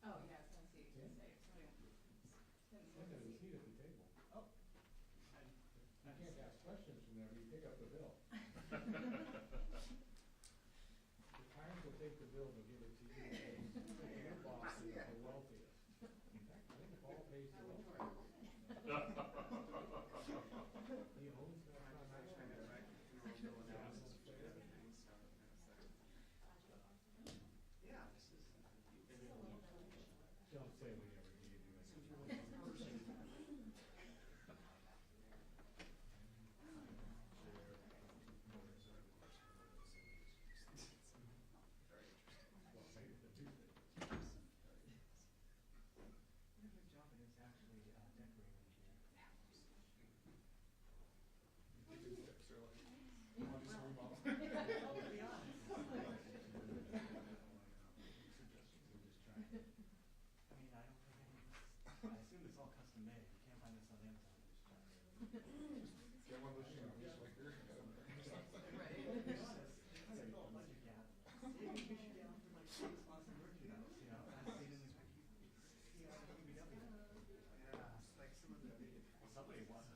Oh, yeah, I was gonna say, Look at his seat at the table. Oh. You can't ask questions from there, but you pick up the bill. The Times will take the bill and give it to you. Your boss is the wealthiest. In fact, I think Paul pays the wealthiest. He owns that financial. Yeah, this is. Don't say we ever gave you anything. Well, maybe the two things. What a good job it is actually decorating here. I'll just move on. To be honest. I mean, I don't think any of this, I assume it's all custom made. You can't find this on Amazon. Get one of those shoes, like there. Right. It's like a budget gap. Maybe we should get on for like 6 months of merchandise, you know, as seen in the BBW. Yeah, like some of the big. Well, somebody wants to.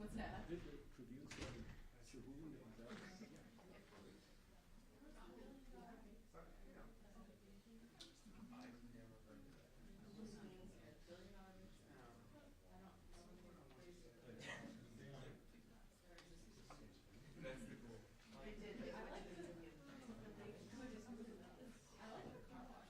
What's that? Did the Tribune say to whom it does? That's the goal. I did. I like the car wash.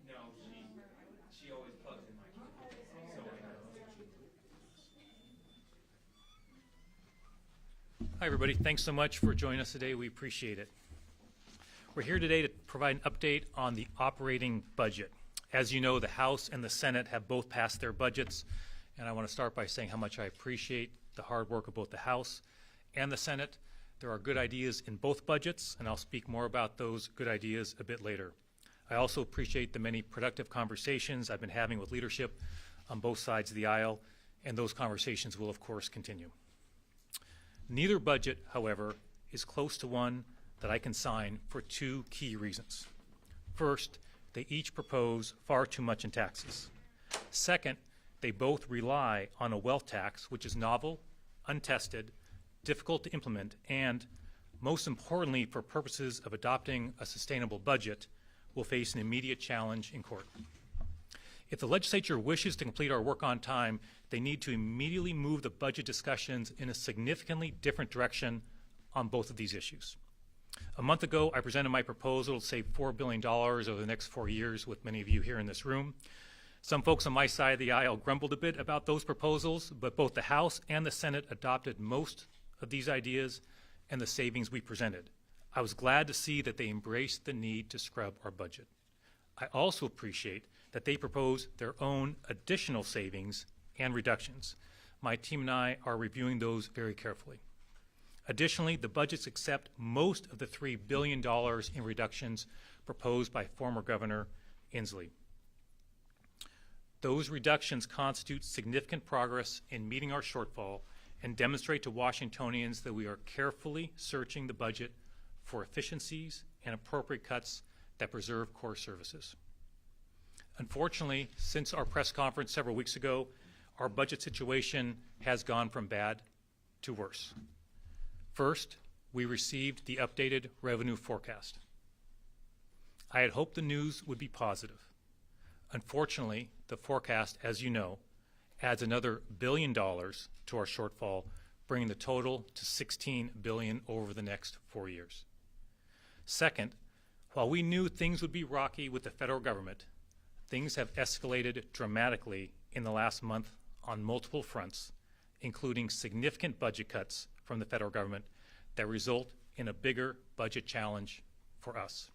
No, she always plugs in my computer, so I know. Hi, everybody. Thanks so much for joining us today. We appreciate it. We're here today to provide an update on the operating budget. As you know, the House and the Senate have both passed their budgets, and I want to start by saying how much I appreciate the hard work of both the House and the Senate. There are good ideas in both budgets, and I'll speak more about those good ideas a bit later. I also appreciate the many productive conversations I've been having with leadership on both sides of the aisle, and those conversations will, of course, continue. Neither budget, however, is close to one that I can sign for two key reasons. First, they each propose far too much in taxes. Second, they both rely on a wealth tax which is novel, untested, difficult to implement, and, most importantly for purposes of adopting a sustainable budget, will face an immediate challenge in court. If the legislature wishes to complete our work on time, they need to immediately move the budget discussions in a significantly different direction on both of these issues. A month ago, I presented my proposal to save $4 billion over the next 4 years with many of you here in this room. Some folks on my side of the aisle grumbled a bit about those proposals, but both the House and the Senate adopted most of these ideas and the savings we presented. I was glad to see that they embraced the need to scrub our budget. I also appreciate that they propose their own additional savings and reductions. My team and I are reviewing those very carefully. Additionally, the budgets accept most of the $3 billion in reductions proposed by former Governor Inslee. Those reductions constitute significant progress in meeting our shortfall and demonstrate to Washingtonians that we are carefully searching the budget for efficiencies and appropriate cuts that preserve core services. Unfortunately, since our press conference several weeks ago, our budget situation has gone from bad to worse. First, we received the updated revenue forecast. I had hoped the news would be positive. Unfortunately, the forecast, as you know, adds another $1 billion to our shortfall, bringing the total to $16 billion over the next 4 years. Second, while we knew things would be rocky with the federal government, things have escalated dramatically in the last month on multiple fronts, including significant budget cuts from the federal government that result in a bigger budget challenge for us.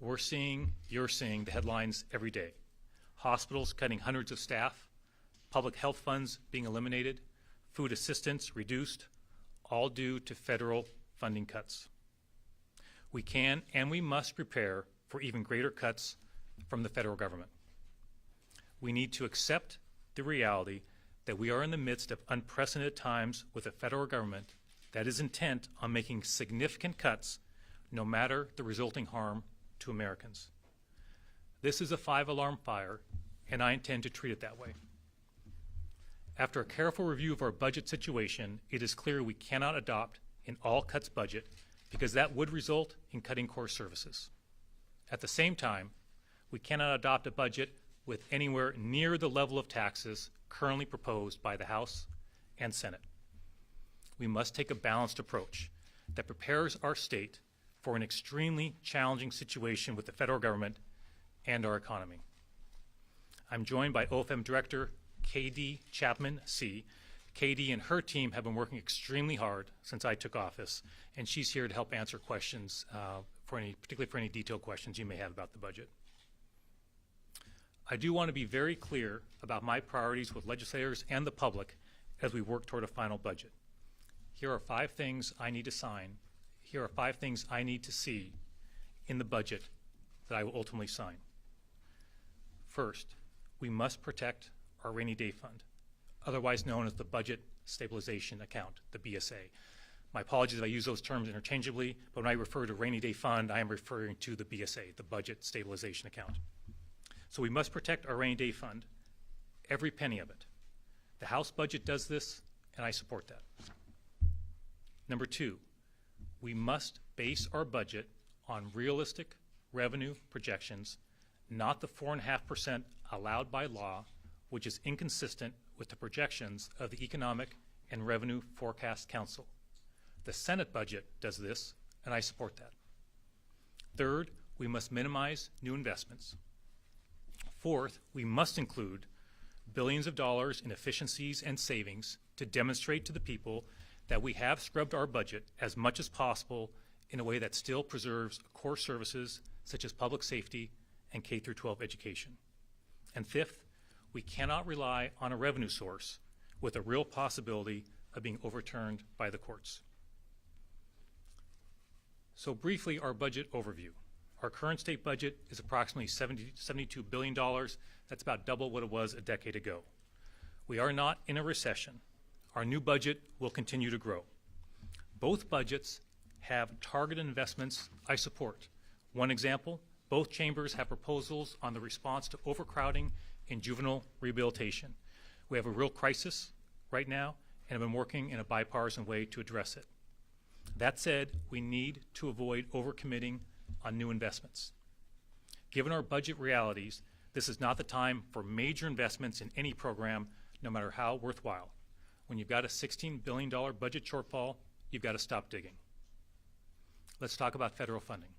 You're seeing the headlines every day. Hospitals cutting hundreds of staff, public health funds being eliminated, food assistance reduced, all due to federal funding cuts. We can and we must prepare for even greater cuts from the federal government. We need to accept the reality that we are in the midst of unprecedented times with a federal government that is intent on making significant cuts no matter the resulting harm to Americans. This is a 5-alarm fire, and I intend to treat it that way. After a careful review of our budget situation, it is clear we cannot adopt an all-cuts budget because that would result in cutting core services. At the same time, we cannot adopt a budget with anywhere near the level of taxes currently proposed by the House and Senate. We must take a balanced approach that prepares our state for an extremely challenging situation with the federal government and our economy. I'm joined by OFM Director K.D. Chapman C. K.D. and her team have been working extremely hard since I took office, and she's here to help answer questions, particularly for any detailed questions you may have about the budget. I do want to be very clear about my priorities with legislators and the public as we work toward a final budget. Here are 5 things I need to sign. Here are 5 things I need to see in the budget that I will ultimately sign. First, we must protect our rainy day fund, otherwise known as the Budget Stabilization Account, the BSA. My apologies if I use those terms interchangeably, but when I refer to rainy day fund, I am referring to the BSA, the Budget Stabilization Account. So we must protect our rainy day fund, every penny of it. The House budget does this, and I support that. Number 2, we must base our budget on realistic revenue projections, not the 4.5% allowed by law, which is inconsistent with the projections of the Economic and Revenue Forecast Council. The Senate budget does this, and I support that. Third, we must minimize new investments. Fourth, we must include billions of dollars in efficiencies and savings to demonstrate to the people that we have scrubbed our budget as much as possible in a way that still preserves core services such as public safety and K-12 education. And fifth, we cannot rely on a revenue source with a real possibility of being overturned by the courts. So briefly, our budget overview. Our current state budget is approximately $72 billion. That's about double what it was a decade ago. We are not in a recession. Our new budget will continue to grow. Both budgets have targeted investments I support. One example, both chambers have proposals on the response to overcrowding in juvenile rehabilitation. We have a real crisis right now and have been working in a bipartisan way to address it. That said, we need to avoid overcommitting on new investments. Given our budget realities, this is not the time for major investments in any program, no matter how worthwhile. When you've got a $16 billion budget shortfall, you've got to stop digging. Let's talk about federal funding.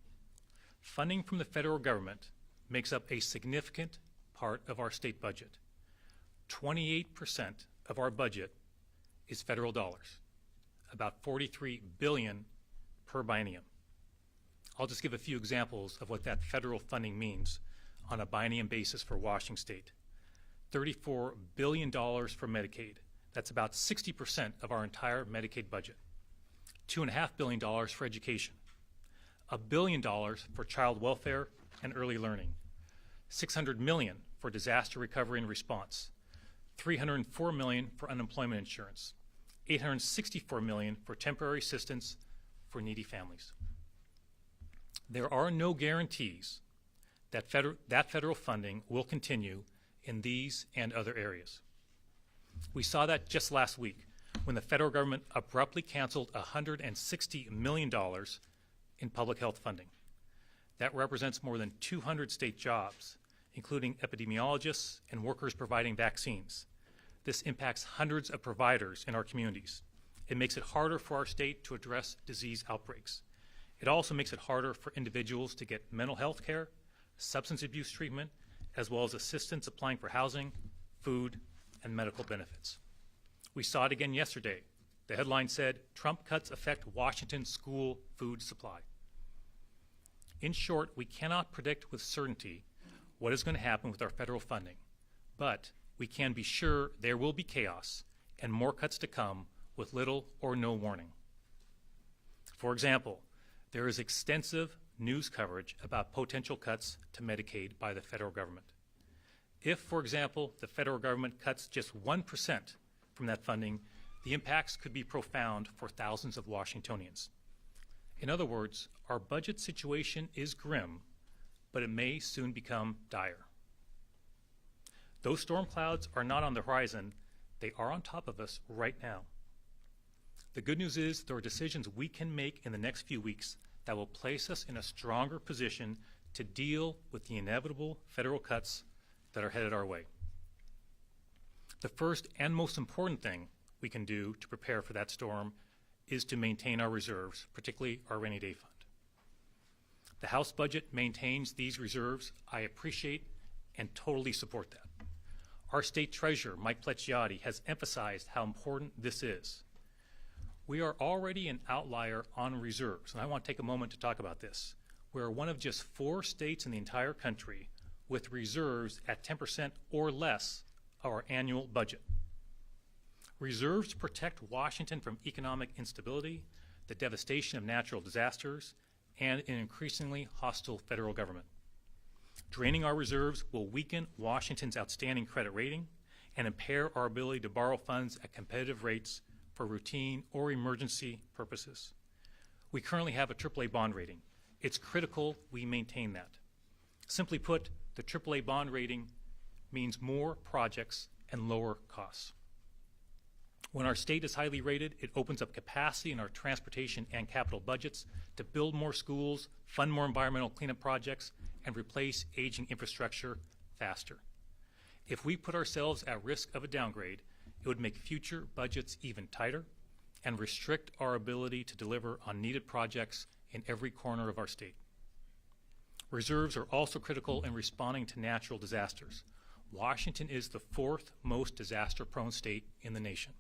Funding from the federal government makes up a significant part of our state budget. 28% of our budget is federal dollars, about $43 billion per biennium. I'll just give a few examples of what that federal funding means on a biennium basis for Washington State. $34 billion for Medicaid. That's about 60% of our entire Medicaid budget. $2.5 billion for education. $1 billion for child welfare and early learning. $600 million for disaster recovery and response. $304 million for unemployment insurance. $864 million for temporary assistance for needy families. There are no guarantees that federal funding will continue in these and other areas. We saw that just last week when the federal government abruptly canceled $160 million in public health funding. That represents more than 200 state jobs, including epidemiologists and workers providing vaccines. This impacts hundreds of providers in our communities. It makes it harder for our state to address disease outbreaks. It also makes it harder for individuals to get mental health care, substance abuse treatment, as well as assistance applying for housing, food, and medical benefits. We saw it again yesterday. The headline said, "Trump cuts affect Washington school food supply." In short, we cannot predict with certainty what is going to happen with our federal funding, but we can be sure there will be chaos and more cuts to come with little or no warning. For example, there is extensive news coverage about potential cuts to Medicaid by the federal government. If, for example, the federal government cuts just 1% from that funding, the impacts could be profound for thousands of Washingtonians. In other words, our budget situation is grim, but it may soon become dire. Those storm clouds are not on the horizon, they are on top of us right now. The good news is there are decisions we can make in the next few weeks that will place us in a stronger position to deal with the inevitable federal cuts that are headed our way. The first and most important thing we can do to prepare for that storm is to maintain our reserves, particularly our rainy day fund. The House budget maintains these reserves. I appreciate and totally support that. Our state treasurer, Mike Pleciotti, has emphasized how important this is. We are already an outlier on reserves, and I want to take a moment to talk about this. We are one of just 4 states in the entire country with reserves at 10% or less of our annual budget. Reserves protect Washington from economic instability, the devastation of natural disasters, and an increasingly hostile federal government. Draining our reserves will weaken Washington's outstanding credit rating and impair our ability to borrow funds at competitive rates for routine or emergency purposes. We currently have a AAA bond rating. It's critical we maintain that. Simply put, the AAA bond rating means more projects and lower costs. When our state is highly rated, it opens up capacity in our transportation and capital budgets to build more schools, fund more environmental cleanup projects, and replace aging infrastructure faster. If we put ourselves at risk of a downgrade, it would make future budgets even tighter and restrict our ability to deliver on needed projects in every corner of our state. Reserves are also critical in responding to natural disasters. Washington is the fourth most disaster-prone state in the nation.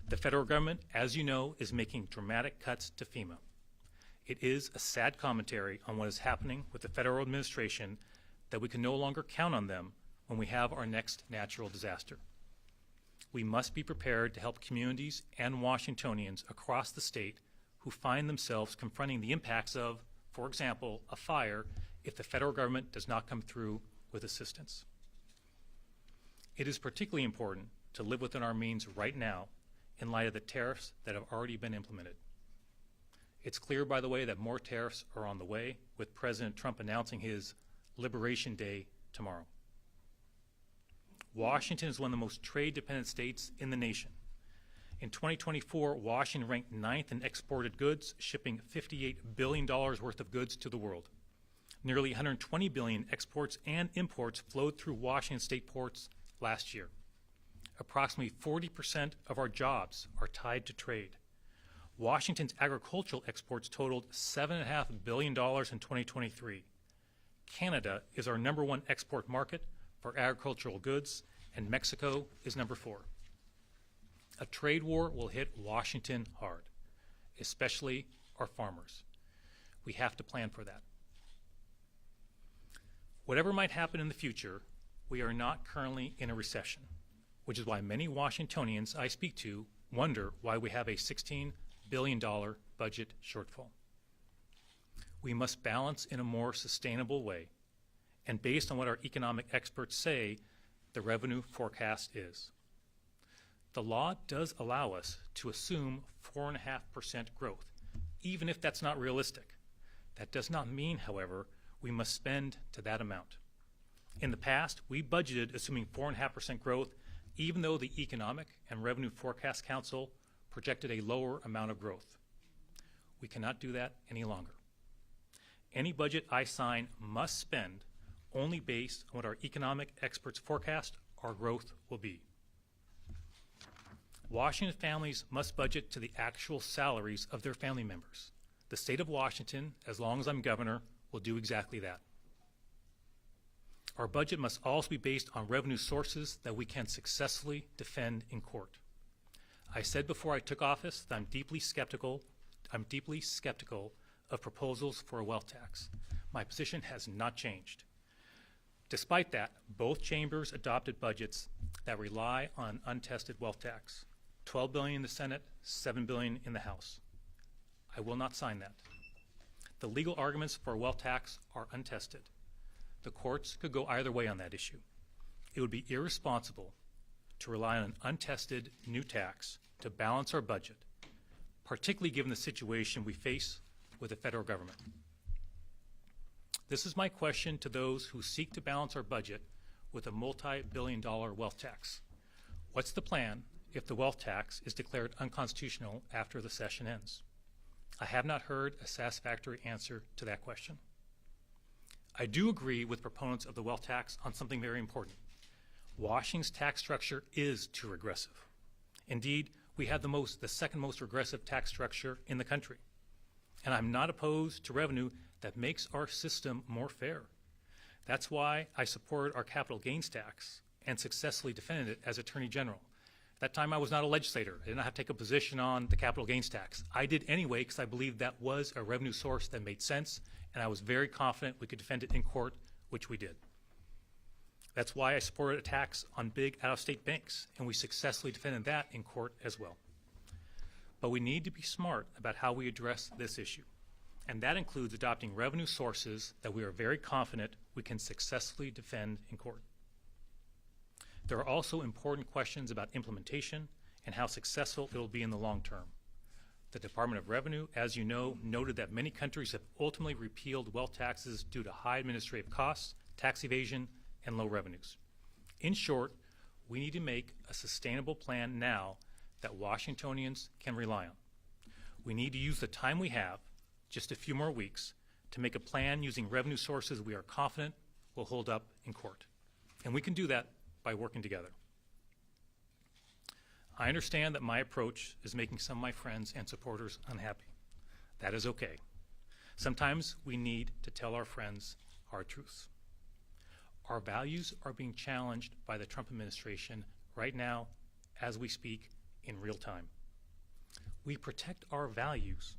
The federal government, as you know, is making dramatic cuts to FEMA. It is a sad commentary on what is happening with the federal administration that we can no longer count on them when we have our next natural disaster. We must be prepared to help communities and Washingtonians across the state who find themselves confronting the impacts of, for example, a fire if the federal government does not come through with assistance. It is particularly important to live within our means right now in light of the tariffs that have already been implemented. It's clear, by the way, that more tariffs are on the way, with President Trump announcing his Liberation Day tomorrow. Washington is one of the most trade-dependent states in the nation. In 2024, Washington ranked 9th in exported goods, shipping $58 billion worth of goods to the world. Nearly $120 billion exports and imports flowed through Washington state ports last year. Approximately 40% of our jobs are tied to trade. Washington's agricultural exports totaled $7.5 billion in 2023. Canada is our #1 export market for agricultural goods, and Mexico is number 4. A trade war will hit Washington hard, especially our farmers. We have to plan for that. Whatever might happen in the future, we are not currently in a recession, which is why many Washingtonians I speak to wonder why we have a $16 billion budget shortfall. We must balance in a more sustainable way, and based on what our economic experts say, the revenue forecast is. The law does allow us to assume 4.5% growth, even if that's not realistic. That does not mean, however, we must spend to that amount. In the past, we budgeted assuming 4.5% growth, even though the Economic and Revenue Forecast Council projected a lower amount of growth. We cannot do that any longer. Any budget I sign must spend only based on what our economic experts forecast our growth will be. Washington families must budget to the actual salaries of their family members. The state of Washington, as long as I'm governor, will do exactly that. Our budget must also be based on revenue sources that we can successfully defend in court. I said before I took office that I'm deeply skeptical of proposals for a wealth tax. My position has not changed. Despite that, both chambers adopted budgets that rely on untested wealth tax. $12 billion in the Senate, $7 billion in the House. I will not sign that. The legal arguments for a wealth tax are untested. The courts could go either way on that issue. It would be irresponsible to rely on an untested new tax to balance our budget, particularly given the situation we face with the federal government. This is my question to those who seek to balance our budget with a multi-billion-dollar wealth tax. What's the plan if the wealth tax is declared unconstitutional after the session ends? I have not heard a satisfactory answer to that question. I do agree with proponents of the wealth tax on something very important. Washington's tax structure is too regressive. Indeed, we have the second most regressive tax structure in the country. And I'm not opposed to revenue that makes our system more fair. That's why I supported our capital gains tax and successfully defended it as Attorney General. At that time, I was not a legislator. I did not have to take a position on the capital gains tax. I did anyway because I believed that was a revenue source that made sense, and I was very confident we could defend it in court, which we did. That's why I supported a tax on big out-of-state banks, and we successfully defended that in court as well. But we need to be smart about how we address this issue, and that includes adopting revenue sources that we are very confident we can successfully defend in court. There are also important questions about implementation and how successful it will be in the long term. The Department of Revenue, as you know, noted that many countries have ultimately repealed wealth taxes due to high administrative costs, tax evasion, and low revenues. In short, we need to make a sustainable plan now that Washingtonians can rely on. We need to use the time we have, just a few more weeks, to make a plan using revenue sources we are confident will hold up in court. And we can do that by working together. I understand that my approach is making some of my friends and supporters unhappy. That is okay. Sometimes we need to tell our friends our truths. Our values are being challenged by the Trump administration right now as we speak in real time. We protect our values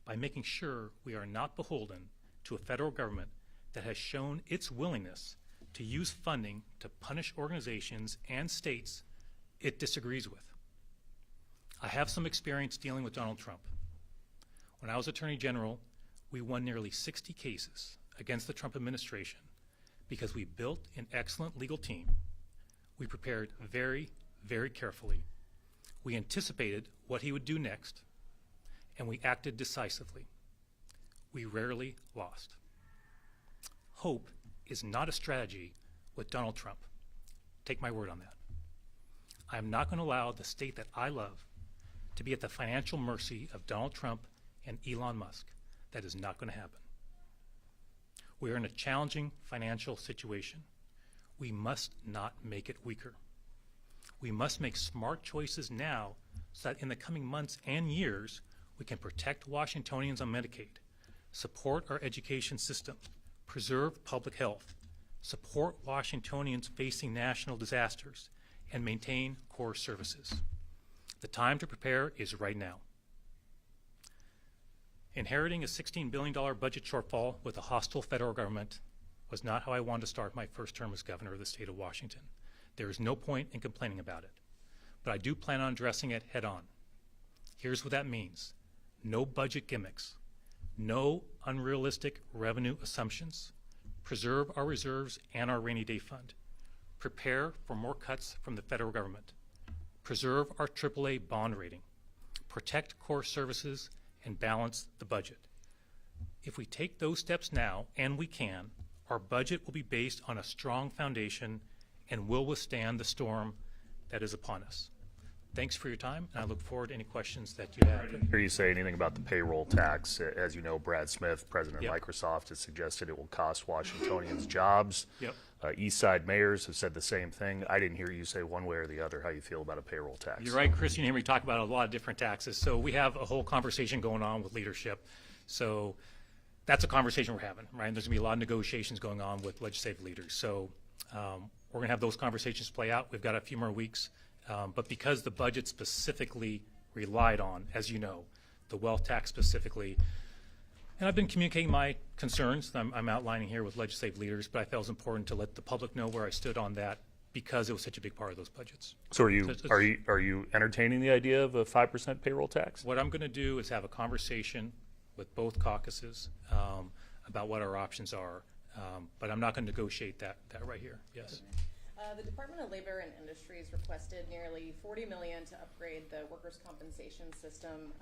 by making sure we are not beholden to a federal government that has shown its willingness to use funding to punish organizations and states it disagrees with. I have some experience dealing with Donald Trump. When I was Attorney General, we won nearly 60 cases against the Trump administration because we built an excellent legal team. We prepared very, very carefully. We anticipated what he would do next, and we acted decisively. We rarely lost. Hope is not a strategy with Donald Trump. Take my word on that. I am not going to allow the state that I love to be at the financial mercy of Donald Trump and Elon Musk. That is not going to happen. We are in a challenging financial situation. We must not make it weaker. We must make smart choices now so that in the coming months and years, we can protect Washingtonians on Medicaid, support our education system, preserve public health, support Washingtonians facing national disasters, and maintain core services. The time to prepare is right now. Inheriting a $16 billion budget shortfall with a hostile federal government was not how I wanted to start my first term as governor of the state of Washington. There is no point in complaining about it, but I do plan on addressing it head on. Here's what that means. No budget gimmicks, no unrealistic revenue assumptions, preserve our reserves and our rainy day fund, prepare for more cuts from the federal government, preserve our AAA bond rating, protect core services, and balance the budget. If we take those steps now, and we can, our budget will be based on a strong foundation and will withstand the storm that is upon us. Thanks for your time, and I look forward to any questions that you have. Hear you say anything about the payroll tax. As you know, Brad Smith, president of Yep. Microsoft, has suggested it will cost Washingtonians jobs. Yep. East Side mayors have said the same thing. I didn't hear you say one way or the other how you feel about a payroll tax. You're right, Chris. You hear me talk about a lot of different taxes. So we have a whole conversation going on with leadership. So that's a conversation we're having, right? And there's going to be a lot of negotiations going on with legislative leaders. So we're going to have those conversations play out. We've got a few more weeks. But because the budget specifically relied on, as you know, the wealth tax specifically, and I've been communicating my concerns I'm outlining here with legislative leaders, but I felt it was important to let the public know where I stood on that because it was such a big part of those budgets. So are you entertaining the idea of a 5% payroll tax? What I'm going to do is have a conversation with both caucuses about what our options are, but I'm not going to negotiate that right here. Yes. The Department of Labor and Industries requested nearly $40 million to upgrade the workers' compensation system.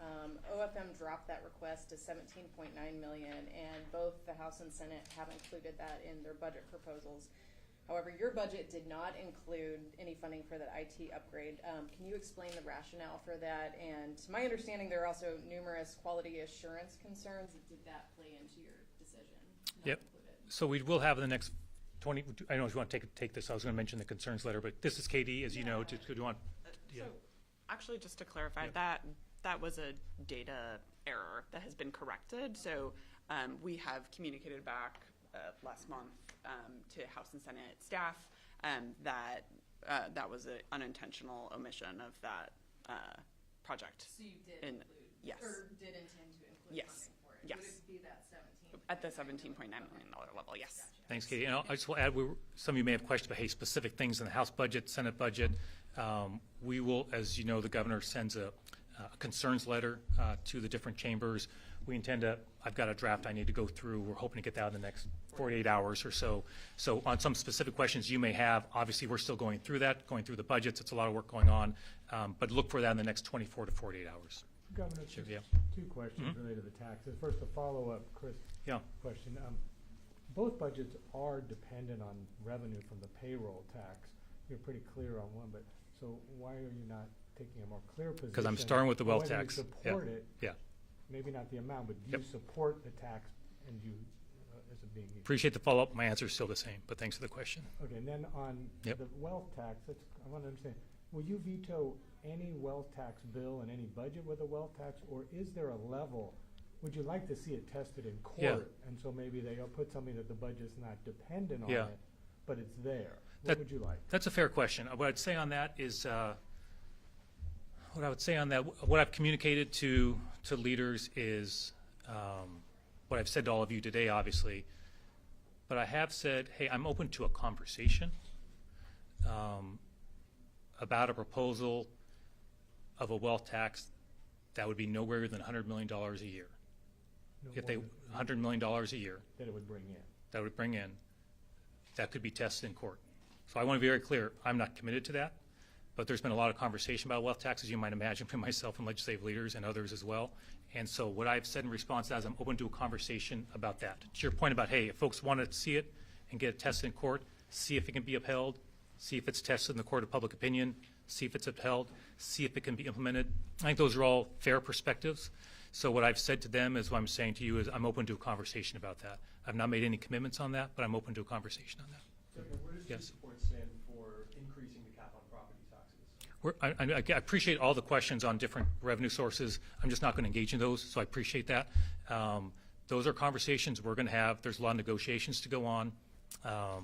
OFM dropped that request to $17.9 million, and both the House and Senate have included that in their budget proposals. However, your budget did not include any funding for that IT upgrade. Can you explain the rationale for that? And to my understanding, there are also numerous quality assurance concerns. Did that play into your decision? Yep. So we will have in the next 20, I don't know if you want to take this. I was going to mention the concerns letter, but this is Katie, as you know. Do you want? Yeah. So, actually, just to clarify, Yeah. that was a data error that has been corrected. So we have communicated back last month to House and Senate staff that was an unintentional omission of that project. So you did In- include, yes. or did intend to include Yes. funding for it? Yes. Would it be that 17? At the $17.9 million level, yes. Gotcha. Thanks, Katie. And I just will add, some of you may have questions about, hey, specific things in the House budget, Senate budget. We will, as you know, the governor sends a concerns letter to the different chambers. We intend to, I've got a draft I need to go through. We're hoping to get that out in the next 48 hours or so. So on some specific questions you may have, obviously we're still going through that, going through the budgets. It's a lot of work going on. But look for that in the next 24 to 48 hours. Governor, Sure, just yeah. two questions related to the taxes. First, a follow-up, Chris, Yeah. question. Both budgets are dependent on revenue from the payroll tax. You're pretty clear on one, but so why are you not taking a more clear position? Because I'm starting with the wealth whether you tax. support it, Yeah. maybe not the amount, but do Yep. you support the tax and you, as it being equal? Appreciate the follow-up. My answer is still the same, but thanks for the question. Okay, and then on Yep. the wealth tax, I want to understand, will you veto any wealth tax bill and any budget with a wealth tax, or is there a level? Would you like to see it tested in court? Yeah. And so maybe they'll put something that the budget's not dependent on Yeah. it, but it's there. What That- would you like? That's a fair question. What I'd say on that is, what I've communicated to leaders is what I've said to all of you today, obviously. But I have said, hey, I'm open to a conversation about a proposal of a wealth tax that would be no greater than $100 million a year. No If they, more than $100 million a year, that it would bring in. that would bring in, that could be tested in court. So I want to be very clear, I'm not committed to that, but there's been a lot of conversation about wealth taxes, you might imagine, from myself and legislative leaders and others as well. And so what I've said in response to that is I'm open to a conversation about that. To your point about, hey, if folks want to see it and get it tested in court, see if it can be upheld, see if it's tested in the court of public opinion, see if it's upheld, see if it can be implemented. I think those are all fair perspectives. So what I've said to them is what I'm saying to you is I'm open to a conversation about that. I've not made any commitments on that, but I'm open to a conversation on that. Where does your Yes. support stand for increasing the cap on property taxes? I appreciate all the questions on different revenue sources. I'm just not going to engage in those, so I appreciate that. Those are conversations we're going to have. There's a lot of negotiations to go on, but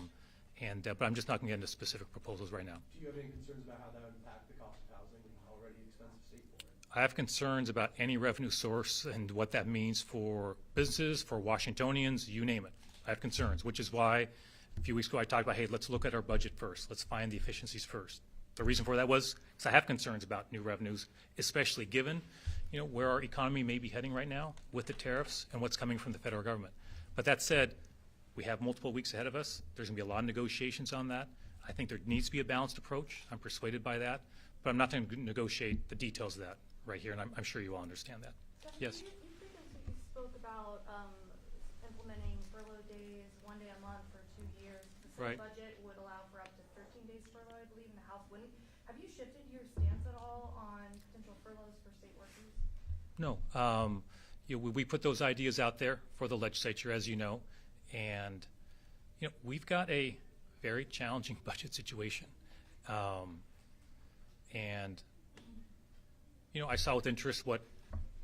I'm just not going to get into specific proposals right now. Do you have any concerns about how that would impact the cost of housing in an already expensive state for it? I have concerns about any revenue source and what that means for businesses, for Washingtonians, you name it. I have concerns, which is why a few weeks ago I talked about, hey, let's look at our budget first. Let's find the efficiencies first. The reason for that was because I have concerns about new revenues, especially given, where our economy may be heading right now with the tariffs and what's coming from the federal government. But that said, we have multiple weeks ahead of us. There's going to be a lot of negotiations on that. I think there needs to be a balanced approach. I'm persuaded by that. But I'm not going to negotiate the details of that right here, and I'm sure you all understand that. Yes. You previously spoke about implementing furlough days, 1 day a month for 2 years. The Right. Senate budget would allow for up to 13 days furlough, I believe, and the House wouldn't. Have you shifted your stance at all on potential furloughs for state workers? No. We put those ideas out there for the legislature, as you know, and we've got a very challenging budget situation. I saw with interest what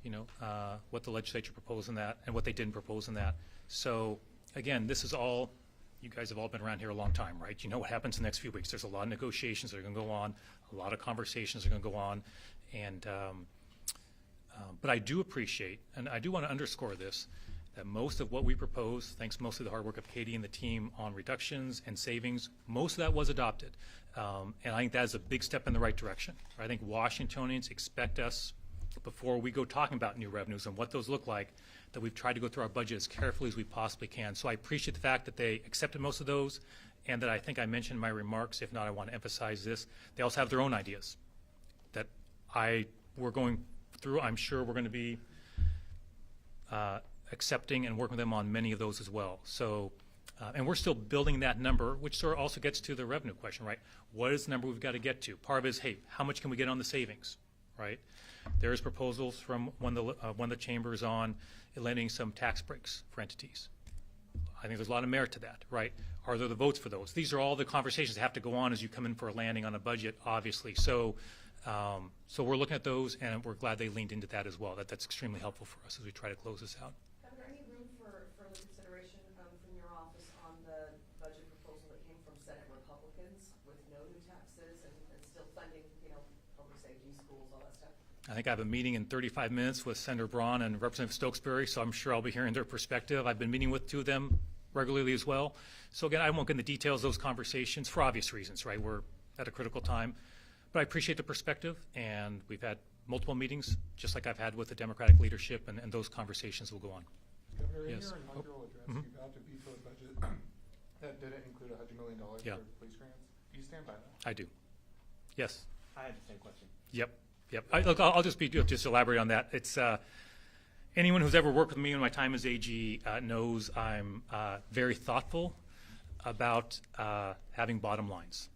the legislature proposed in that and what they didn't propose in that. So again, this is all, you guys have all been around here a long time, right? You know what happens in the next few weeks. There's a lot of negotiations that are going to go on, a lot of conversations are going to go on, and but I do appreciate, and I do want to underscore this, that most of what we propose, thanks mostly to the hard work of Katie and the team on reductions and savings, most of that was adopted. And I think that is a big step in the right direction. I think Washingtonians expect us, before we go talking about new revenues and what those look like, that we've tried to go through our budget as carefully as we possibly can. So I appreciate the fact that they accepted most of those, and that I think I mentioned in my remarks, if not I want to emphasize this, they also have their own ideas that we're going through. I'm sure we're going to be accepting and working with them on many of those as well. So, and we're still building that number, which sort of also gets to the revenue question, right? What is the number we've got to get to? Part of it is, hey, how much can we get on the savings, right? There's proposals from one of the chambers on eliminating some tax breaks for entities. I think there's a lot of merit to that, right? Are there the votes for those? These are all the conversations that have to go on as you come in for a landing on a budget, obviously. So we're looking at those, and we're glad they leaned into that as well. That's extremely helpful for us as we try to close this out. Governor, any room for further consideration from your office on the budget proposal that came from Senate Republicans with no new taxes and still funding, public safety, schools, all that stuff? I think I have a meeting in 35 minutes with Senator Braun and Representative Stokesbury, so I'm sure I'll be hearing their perspective. I've been meeting with two of them regularly as well. So again, I won't get into the details of those conversations for obvious reasons, right? We're at a critical time. But I appreciate the perspective, and we've had multiple meetings, just like I've had with the Democratic leadership, and those conversations will go on. Governor, in Yes. your inaugural address, Mhm. you vowed to veto a budget that didn't include $100 million Yeah. for police grants. Do you stand by that? I do. Yes. I had the same question. Yep. Look, I'll just elaborate on that. It's anyone who's ever worked with me in my time as AG knows I'm very thoughtful about having bottom lines.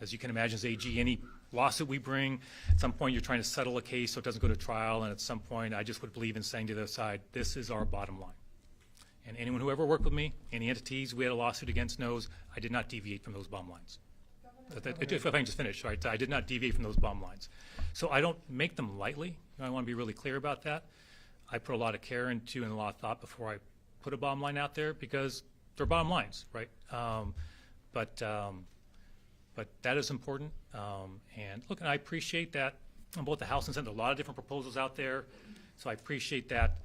As you can imagine, as AG, any lawsuit we bring, at some point you're trying to settle a case so it doesn't go to trial, and at some point I just would believe in saying to the other side, this is our bottom line. And anyone who ever worked with me, any entities we had a lawsuit against knows I did not deviate from those bottom lines. Governor, If I can just finish, right? I did not deviate from those bottom lines. So I don't make them lightly. I want to be really clear about that. I put a lot of care into and a lot of thought before I put a bottom line out there because they're bottom lines, right? But that is important. And look, and I appreciate that on both the House and Senate, a lot of different proposals out there. So I appreciate that,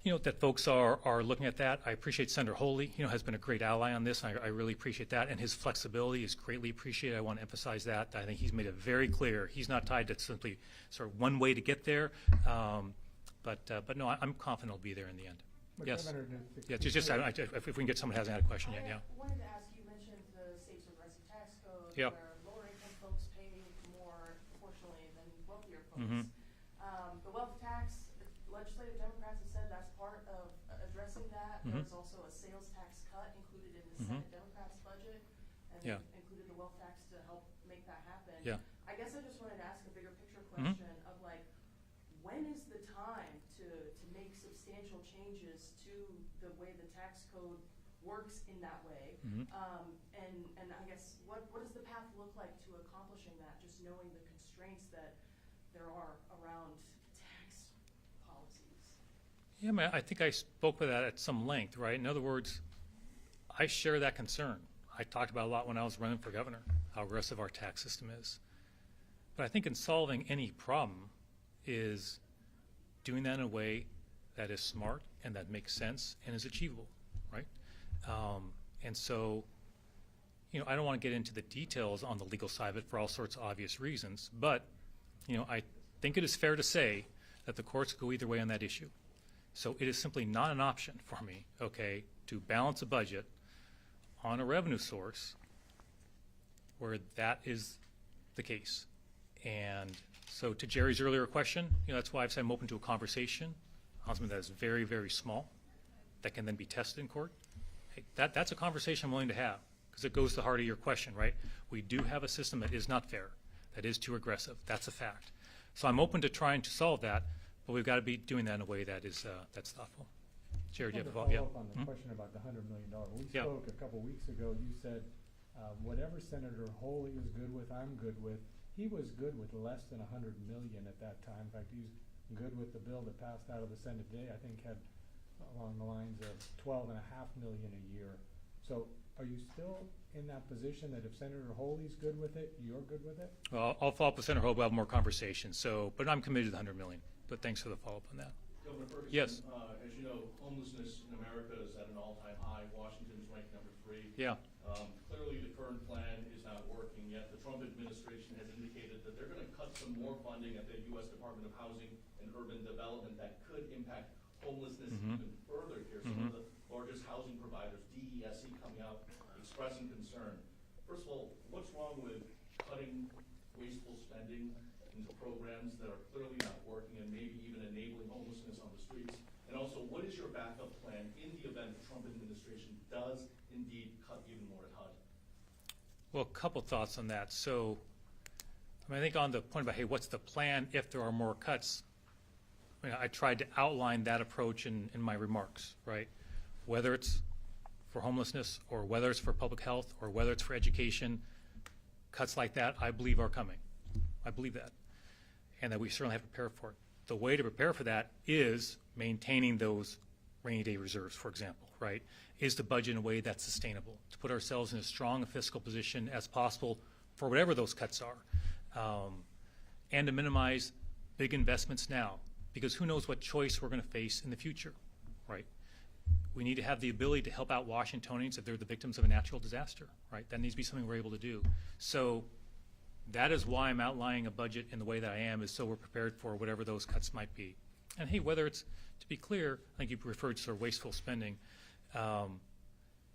that folks are looking at that. I appreciate Senator Holy, has been a great ally on this. I really appreciate that. And his flexibility is greatly appreciated. I want to emphasize that. I think he's made it very clear. He's not tied to simply sort of one way to get there. But no, I'm confident it'll be there in the end. But Yes. Governor, Yeah, if we can get someone who hasn't had a question yet, yeah. I wanted to ask, you mentioned the state's regressive tax code, Yeah. where lower income folks pay more proportionally than wealthier folks. Mhm. The wealth tax, legislative Democrats have said that's part of addressing that. Mhm. There's also a sales tax cut included in the Mhm. Senate Democrats' budget, and Yeah. included the wealth tax to help make that happen. Yeah. I guess I just wanted to ask a bigger picture Mhm. question of like, when is the time to make substantial changes to the way the tax code works in that way? Mhm. And I guess, what does the path look like to accomplishing that, just knowing the constraints that there are around tax policies? Yeah, man, I think I spoke with that at some length, right? In other words, I share that concern. I talked about it a lot when I was running for governor, how aggressive our tax system is. But I think in solving any problem is doing that in a way that is smart and that makes sense and is achievable, right? And so, I don't want to get into the details on the legal side of it for all sorts of obvious reasons, but, I think it is fair to say that the courts go either way on that issue. So it is simply not an option for me, okay, to balance a budget on a revenue source where that is the case. And so to Jerry's earlier question, that's why I've said I'm open to a conversation on something that is very, very small that can then be tested in court. Hey, that's a conversation I'm willing to have because it goes to the heart of your question, right? We do have a system that is not fair, that is too aggressive. That's a fact. So I'm open to trying to solve that, but we've got to be doing that in a way that is that's thoughtful. Jerry, do you have a follow follow-up? Yeah. up on the Mhm. question about the $100 million. We Yeah. spoke a couple weeks ago. You said, whatever Senator Holy is good with, I'm good with. He was good with less than $100 million at that time. In fact, he was good with the bill that passed out of the Senate today. I think had along the lines of $12.5 million a year. So are you still in that position that if Senator Holy's good with it, you're good with it? Well, I'll follow up with Senator Hope. We'll have more conversation. So, but I'm committed to the $100 million. But thanks for the follow-up on that. Governor Ferguson, Yes. As you know, homelessness in America is at an all-time high. Washington's ranked number 3. Yeah. Clearly, the current plan is not working yet. The Trump administration has indicated that they're going to cut some more funding at the U.S. Department of Housing and Urban Development that could impact homelessness Mhm. even further here. Some of the largest housing providers, DESE, coming out expressing concern. First of all, what's wrong with cutting wasteful spending into programs that are clearly not working and maybe even enabling homelessness on the streets? And also, what is your backup plan in the event the Trump administration does indeed cut even more at HUD? Well, a couple thoughts on that. So, I think on the point about, hey, what's the plan if there are more cuts? I tried to outline that approach in my remarks, right? Whether it's for homelessness or whether it's for public health or whether it's for education, cuts like that, I believe, are coming. I believe that. And that we certainly have to prepare for it. The way to prepare for that is maintaining those rainy day reserves, for example, right? Is to budget in a way that's sustainable, to put ourselves in as strong a fiscal position as possible for whatever those cuts are, and to minimize big investments now, because who knows what choice we're going to face in the future, right? We need to have the ability to help out Washingtonians if they're the victims of a natural disaster, right? That needs to be something we're able to do. So that is why I'm outlining a budget in the way that I am, is so we're prepared for whatever those cuts might be. And hey, whether it's, to be clear, I think you referred to sort of wasteful spending,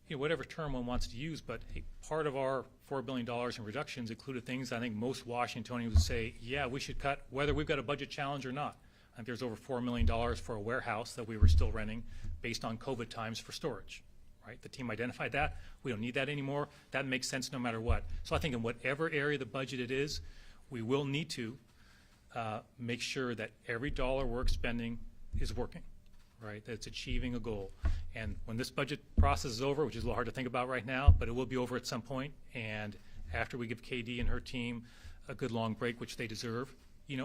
whatever term one wants to use, but hey, part of our $4 billion in reductions included things I think most Washingtonians would say, yeah, we should cut whether we've got a budget challenge or not. I think there's over $4 million for a warehouse that we were still renting based on COVID times for storage, right? The team identified that. We don't need that anymore. That makes sense no matter what. So I think in whatever area of the budget it is, we will need to make sure that every dollar we're spending is working, right? That it's achieving a goal. And when this budget process is over, which is a little hard to think about right now, but it will be over at some point, and after we give KD and her team a good long break, which they deserve,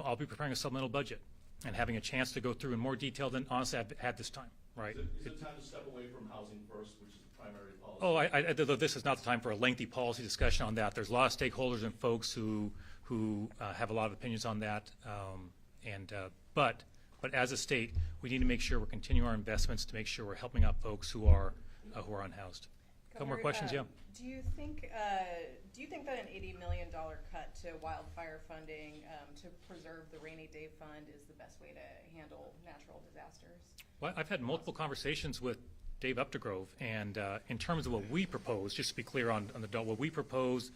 I'll be preparing a supplemental budget and having a chance to go through in more detail than honestly I've had this time, right? Is it time to step away from housing first, which is the primary policy? This is not the time for a lengthy policy discussion on that. There's a lot of stakeholders and folks who have a lot of opinions on that. But as a state, we need to make sure we're continuing our investments to make sure we're helping out folks who are unhoused. A couple more questions, yeah. Do you think that an $80 million cut to wildfire funding to preserve the rainy day fund is the best way to handle natural disasters? Well, I've had multiple conversations with Dave Updegrove, and in terms of what we propose, just to be clear on what we propose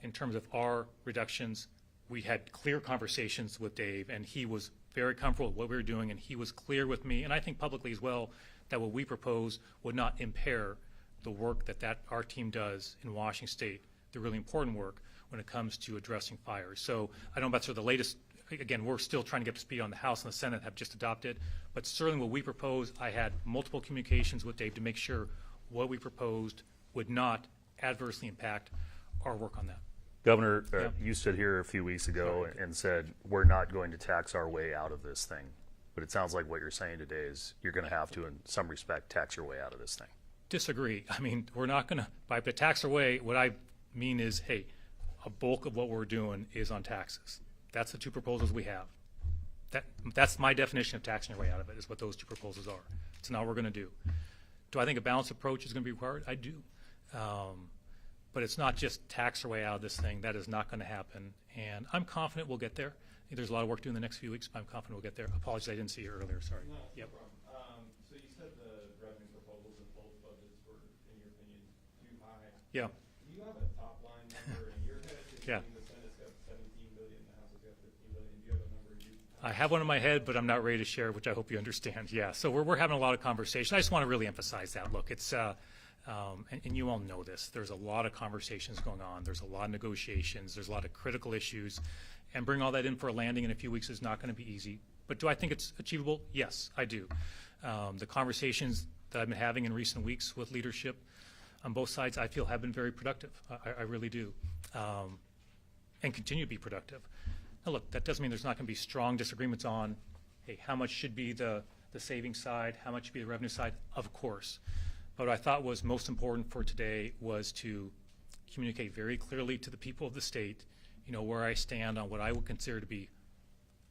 in terms of our reductions, we had clear conversations with Dave, and he was very comfortable with what we were doing, and he was clear with me, and I think publicly as well, that what we propose would not impair the work that our team does in Washington State, the really important work when it comes to addressing fires. So I don't know about sort of the latest, again, we're still trying to get up to speed on the House and the Senate have just adopted, but certainly what we propose, I had multiple communications with Dave to make sure what we proposed would not adversely impact our work on that. Governor, Yeah. you stood here a few weeks ago and said, we're not going to tax our way out of this thing. But it sounds like what you're saying today is you're going to have to, in some respect, tax your way out of this thing. Disagree. I mean, we're not going to, by the tax our way, what I mean is, hey, a bulk of what we're doing is on taxes. That's the two proposals we have. That's my definition of taxing your way out of it, is what those two proposals are. It's not what we're going to do. Do I think a balanced approach is going to be required? I do. But it's not just tax our way out of this thing. That is not going to happen. And I'm confident we'll get there. There's a lot of work to do in the next few weeks, but I'm confident we'll get there. Apologies, I didn't see you earlier. Sorry. No, Yep. no problem. So you said the revenue proposals in both budgets were, in your opinion, too high. Yeah. Do you have a top line number in your head? Yeah. The Senate's got 17 billion, the House has got 15 billion. Do you have a number you? I have one in my head, but I'm not ready to share, which I hope you understand. Yeah, so we're having a lot of conversation. I just want to really emphasize that. Look, it's, and you all know this, there's a lot of conversations going on. There's a lot of negotiations. There's a lot of critical issues. And bring all that in for a landing in a few weeks is not going to be easy. But do I think it's achievable? Yes, I do. The conversations that I've been having in recent weeks with leadership on both sides, I feel have been very productive. I really do. And continue to be productive. Now look, that doesn't mean there's not going to be strong disagreements on, hey, how much should be the savings side, how much should be the revenue side? Of course. But what I thought was most important for today was to communicate very clearly to the people of the state, where I stand on what I would consider to be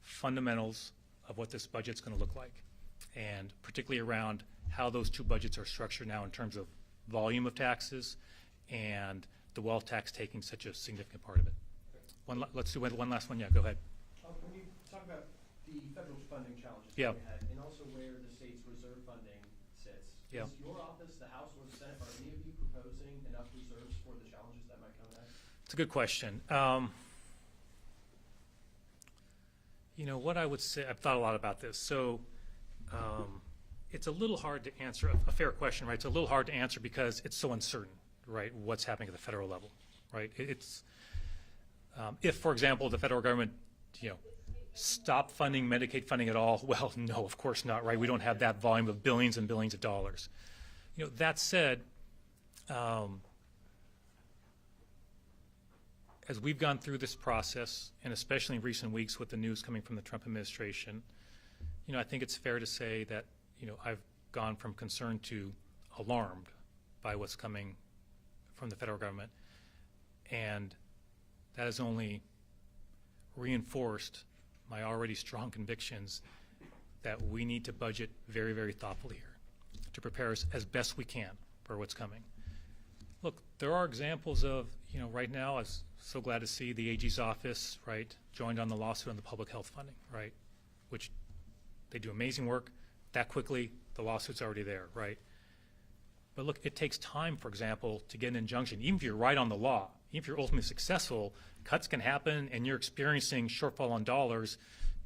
fundamentals of what this budget's going to look like, and particularly around how those two budgets are structured now in terms of volume of taxes and the wealth tax taking such a significant part of it. Let's do one last one. Yeah, go ahead. When you talk about the federal funding challenges Yeah. that we had, and also where the state's reserve funding sits, Yeah. is your office, the House or the Senate, are any of you proposing enough reserves for the challenges that might come next? It's a good question. What I would say, I've thought a lot about this. So it's a little hard to answer, a fair question, right? It's a little hard to answer because it's so uncertain, right, what's happening at the federal level, right? It's, if, for example, the federal government, stop funding Medicaid funding at all, well, no, of course not, right? We don't have that volume of billions and billions of dollars. That said, as we've gone through this process, and especially in recent weeks with the news coming from the Trump administration, I think it's fair to say that, I've gone from concerned to alarmed by what's coming from the federal government. And that has only reinforced my already strong convictions that we need to budget very, very thoughtfully here to prepare us as best we can for what's coming. Look, there are examples of, right now, I was so glad to see the AG's office, right, joined on the lawsuit on the public health funding, right, which they do amazing work. That quickly, the lawsuit's already there, right? But look, it takes time, for example, to get an injunction. Even if you're right on the law, even if you're ultimately successful, cuts can happen and you're experiencing shortfall on dollars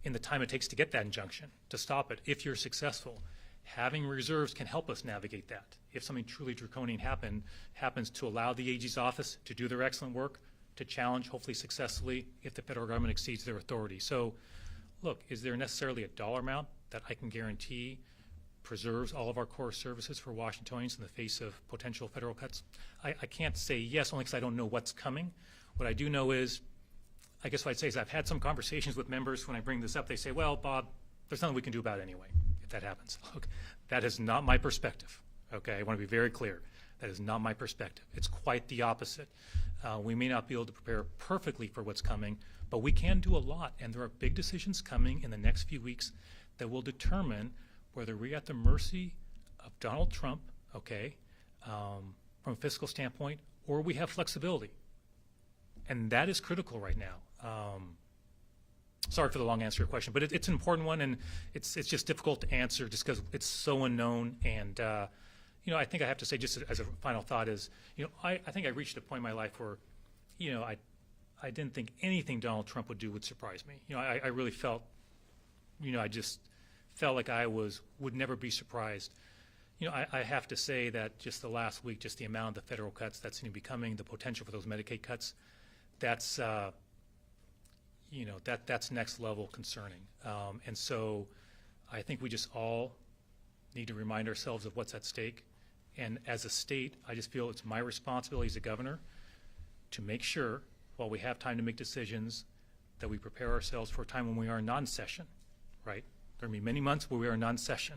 in the time it takes to get that injunction, to stop it, if you're successful. Having reserves can help us navigate that. If something truly draconian happens to allow the AG's office to do their excellent work, to challenge, hopefully successfully, if the federal government exceeds their authority. So, look, is there necessarily a dollar amount that I can guarantee preserves all of our core services for Washingtonians in the face of potential federal cuts? I can't say yes, only because I don't know what's coming. What I do know is, I guess what I'd say is I've had some conversations with members when I bring this up. They say, well, Bob, there's nothing we can do about it anyway, if that happens. Look, that is not my perspective, okay? I want to be very clear. That is not my perspective. It's quite the opposite. We may not be able to prepare perfectly for what's coming, but we can do a lot, and there are big decisions coming in the next few weeks that will determine whether we're at the mercy of Donald Trump, okay, from a fiscal standpoint, or we have flexibility. And that is critical right now. Sorry for the long answer to your question, but it's an important one, and it's just difficult to answer just because it's so unknown. And you know, I think I have to say, just as a final thought, is, you know, I think I reached a point in my life where, you know, I didn't think anything Donald Trump would do would surprise me. You know, I really felt, you know, I just felt like I would never be surprised. You know, I have to say that just the last week, just the amount of the federal cuts that seem to be coming, the potential for those Medicaid cuts, that's you know, that's next level concerning. And so I think we just all need to remind ourselves of what's at stake. And as a state, I just feel it's my responsibility as a governor to make sure, while we have time to make decisions, that we prepare ourselves for a time when we are non-session, right? There are going to be many months where we are non-session,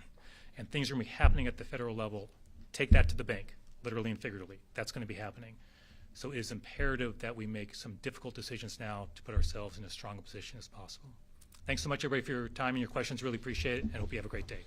and things are going to be happening at the federal level. Take that to the bank, literally and figuratively. That's going to be happening. So it is imperative that we make some difficult decisions now to put ourselves in as strong a position as possible. Thanks so much, everybody, for your time and your questions. Really appreciate it, and hope you have a great day.